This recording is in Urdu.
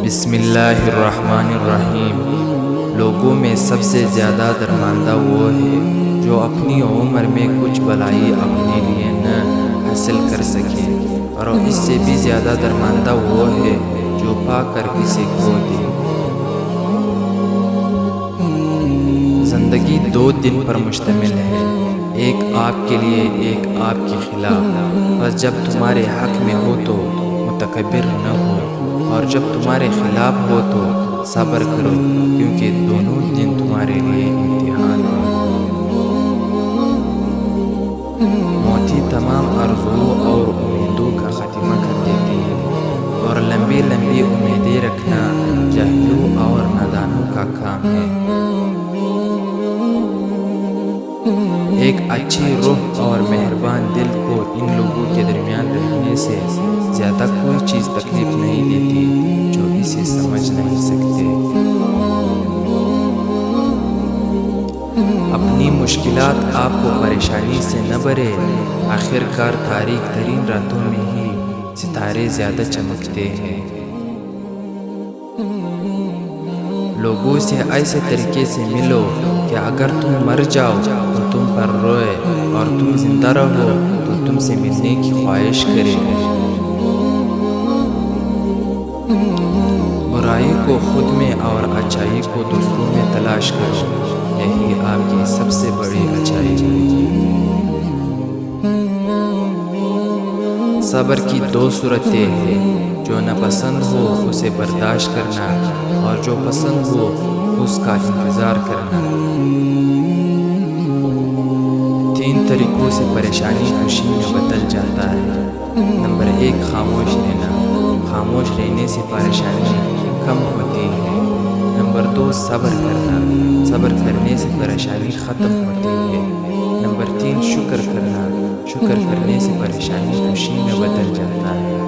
بسم اللہ الرحمن الرحیم۔ لوگوں میں سب سے زیادہ درماندہ وہ ہے جو اپنی عمر میں کچھ بھلائی اپنے لیے نہ حاصل کر سکے، اور اس سے بھی زیادہ درماندہ وہ ہے جو پا کر کسی کو دے۔ زندگی 2 دن پر مشتمل ہے، ایک آپ کے لیے، ایک آپ کے خلاف۔ بس جب تمہارے حق میں ہو تو متکبر نہ ہو، اور جب تمہارے خلاف ہو تو صبر کرو، کیونکہ دونوں دن تمہارے لیے امتحان ہیں۔ موت ہی تمام آرزوؤں اور امیدوں کا خاتمہ کر دیتی ہے، اور لمبی لمبی امیدیں رکھنا جاہلوں اور نادانوں کا کام ہے۔ ایک اچھی روح اور مہربان دل کو ان لوگوں کے درمیان رہنے سے زیادہ کوئی چیز تکلیف نہیں دیتی جو اسے سمجھ نہیں سکتے۔ اپنی مشکلات آپ کو پریشانی سے نہ بھرے، آخر کار تاریک ترین راتوں میں ہی ستارے زیادہ چمکتے ہیں۔ لوگوں سے ایسے طریقے سے ملو کہ اگر تم مر جاؤ تو تم پر روئے، اور تم زندہ رہو تو تم سے ملنے کی خواہش کرے۔ برائی کو خود میں اور اچائی کو دوسروں میں تلاش کرو، یہی آپ کی سب سے بڑی اچائی ہے۔ صبر کی 2 صورتیں ہیں، جو ناپسند ہو اسے برداشت کرنا، اور جو پسند ہو اس کا انتظار کرنا۔ 3 طریقوں سے پریشانی خوشی میں بدل جاتا ہے۔ نمبر 1، خاموش رہنا۔ خاموش رہنے سے پریشانی کم ہوتی ہے۔ نمبر 2، صبر کرنا۔ صبر کرنے سے پریشانی ختم ہوتی ہے۔ نمبر 3، شکر کرنا۔ شکر کرنے سے پریشانی خوشی میں بدل جاتا ہے۔